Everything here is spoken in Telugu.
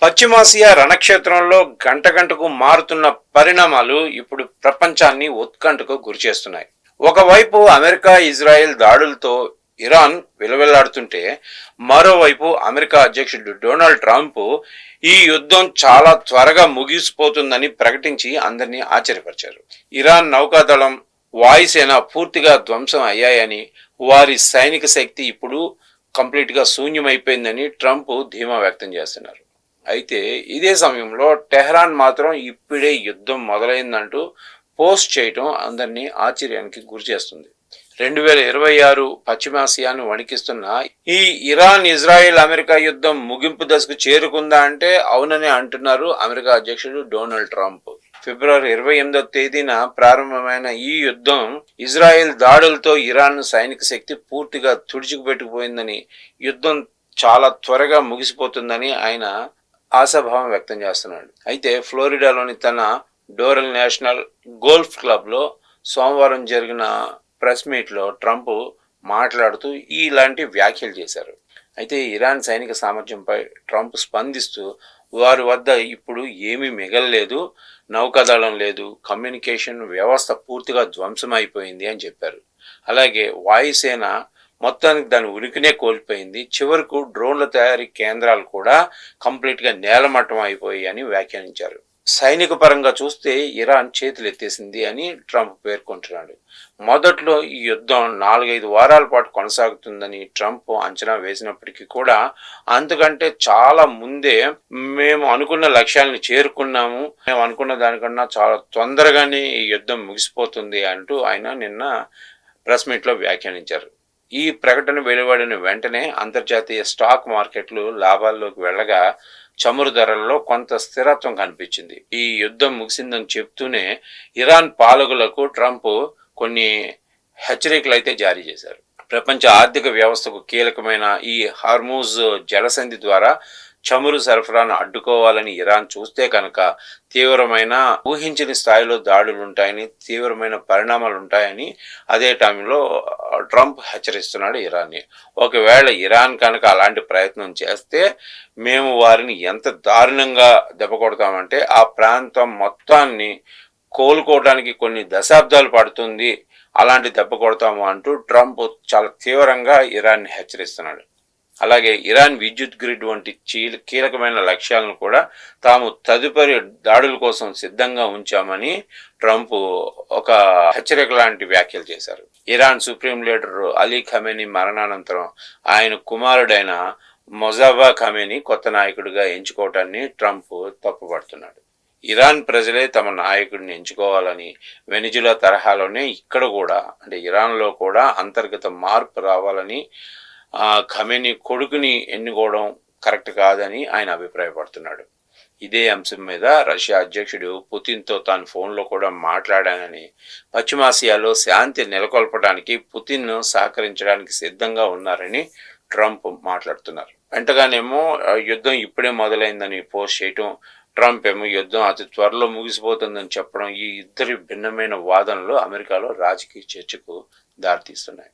పశ్చిమాసియా రణక్షేత్రంలో గంట గంటకు మారుతున్న పరిణామాలు ఇప్పుడు ప్రపంచాన్ని ఉత్కంఠకు గురిచేస్తున్నాయి. ఒకవైపు అమెరికా ఇజ్రాయెల్ దాడులతో ఇరాన్ విలవిల్లాడుతుంటే, మరోవైపు అమెరికా అధ్యక్షుడు డొనాల్డ్ ట్రంప్ ఈ యుద్ధం చాలా త్వరగా ముగిసిపోతుందని ప్రకటించి అందరినీ ఆశ్చర్యపరిచారు. ఇరాన్ నౌకాదళం, వాయుసేన పూర్తిగా ధ్వంసం అయ్యాయని, వారి సైనిక శక్తి ఇప్పుడు కంప్లీట్గా శూన్యమైపోయిందని ట్రంప్ ధీమా వ్యక్తం చేస్తున్నారు. అయితే ఇదే సమయంలో టెహ్రాన్ మాత్రం ఇప్పుడే యుద్ధం మొదలైందంటూ పోస్ట్ చేయటం అందరినీ ఆశ్చర్యానికి గురి చేస్తుంది. 2026 పశ్చిమాసియాను వణికిస్తున్న ఈ ఇరాన్ ఇజ్రాయెల్ అమెరికా యుద్ధం ముగింపు దశకు చేరుకుందా అంటే అవునని అంటున్నారు అమెరికా అధ్యక్షుడు డొనాల్డ్ ట్రంప్. ఫిబ్రవరి 28వ తేదీన ప్రారంభమైన ఈ యుద్ధం ఇజ్రాయెల్ దాడులతో ఇరాన్ సైనిక శక్తి పూర్తిగా తుడిచిపెట్టుకుపోయిందని, యుద్ధం చాలా త్వరగా ముగిసిపోతుందని ఆయన ఆశాభావం వ్యక్తం చేస్తున్నాడు. అయితే ఫ్లోరిడాలోని తన డోరెల్ నేషనల్ గోల్ఫ్ క్లబ్లో సోమవారం జరిగిన ప్రెస్ మీట్లో ట్రంప్ మాట్లాడుతూ ఇలాంటి వ్యాఖ్యలు చేశారు. అయితే ఇరాన్ సైనిక సామర్థ్యంపై ట్రంప్ స్పందిస్తూ, వారి వద్ద ఇప్పుడు ఏమీ మిగలలేదు, నౌకాదళం లేదు, కమ్యూనికేషన్ వ్యవస్థ పూర్తిగా ధ్వంసమైపోయింది అని చెప్పారు. అలాగే వాయుసేన మొత్తానికి దాని ఉనికినే కోల్పోయింది, చివరకు డ్రోన్ల తయారీ కేంద్రాలు కూడా కంప్లీట్గా నేలమట్టం అయిపోయాయి అని వ్యాఖ్యానించారు. సైనిక పరంగా చూస్తే ఇరాన్ చేతులు ఎత్తేసింది అని ట్రంప్ పేర్కొంటున్నాడు. మొదట్లో ఈ యుద్ధం 4-5 వారాల పాటు కొనసాగుతుందని ట్రంప్ అంచనా వేసినప్పటికీ కూడా అంతకంటే చాలా ముందే మేము అనుకున్న లక్ష్యాలను చేరుకున్నాము, మేము అనుకున్న దానికన్నా చాలా తొందరగానే ఈ యుద్ధం ముగిసిపోతుంది అంటూ ఆయన నిన్న ప్రెస్ మీట్లో వ్యాఖ్యానించారు. ఈ ప్రకటన వెలువడిన వెంటనే అంతర్జాతీయ స్టాక్ మార్కెట్లు లాభాల్లోకి వెళ్ళగా చమురు ధరల్లో కొంత స్థిరత్వం కనిపించింది. ఈ యుద్ధం ముగిసిందని చెప్తూనే ఇరాన్ పాలకులకు ట్రంప్ కొన్ని హెచ్చరికలు అయితే జారీ చేశారు. ప్రపంచ ఆర్థిక వ్యవస్థకు కీలకమైన ఈ హార్మూజ్ జలసంధి ద్వారా చమురు సరఫరాను అడ్డుకోవాలని ఇరాన్ చూస్తే కనుక తీవ్రమైన ఊహించని స్థాయిలో దాడులు ఉంటాయని, తీవ్రమైన పరిణామాలు ఉంటాయని అదే టైంలో ట్రంప్ హెచ్చరిస్తున్నాడు ఇరాన్ని. ఒకవేళ ఇరాన్ కనుక అలాంటి ప్రయత్నం చేస్తే మేము వారిని ఎంత దారుణంగా దెబ్బకొడతామంటే ఆ ప్రాంతం మొత్తాన్ని కోలుకోవడానికి కొన్ని దశాబ్దాలు పడుతుంది, అలాంటి దెబ్బ కొడతాము అంటూ ట్రంప్ చాలా తీవ్రంగా ఇరాన్ని హెచ్చరిస్తున్నాడు. అలాగే ఇరాన్ విద్యుత్ గ్రిడ్ వంటి కీలకమైన లక్ష్యాలను కూడా తాము తదుపరి దాడుల కోసం సిద్ధంగా ఉంచామని ట్రంప్ ఒక హెచ్చరిక లాంటి వ్యాఖ్యలు చేశారు. Iran supreme leader Ali Khamenei మరణానంతరం ఆయన కుమారుడైన మొజాబా ఖమేనీ కొత్త నాయకుడిగా ఎంచుకోవటాన్ని ట్రంప్ తప్పుపడుతున్నాడు. ఇరాన్ ప్రజలే తమ నాయకుడిని ఎంచుకోవాలని, వెనిజులా తరహాలోనే ఇక్కడ కూడా అంటే ఇరాన్లో కూడా అంతర్గత మార్పు రావాలని, ఖమేనీ కొడుకుని ఎన్నుకోవడం కరెక్ట్ కాదని ఆయన అభిప్రాయపడుతున్నాడు. ఇదే అంశం మీద రష్యా అధ్యక్షుడు పుతిన్తో తాను ఫోన్లో కూడా మాట్లాడానని, పశ్చిమాసియాలో శాంతి నెలకొల్పడానికి పుతిన్ సహకరించడానికి సిద్ధంగా ఉన్నారని ట్రంప్ మాట్లాడుతున్నారు. వెంటగానేమో యుద్ధం ఇప్పుడే మొదలైందని పోస్ట్ చేయటం, ట్రంప్ ఏమో యుద్ధం అతి త్వరలో ముగిసిపోతుందని చెప్పడం, ఈ ఇద్దరి భిన్నమైన వాదనలు అమెరికాలో రాజకీయ చర్చకు దారితీస్తున్నాయి.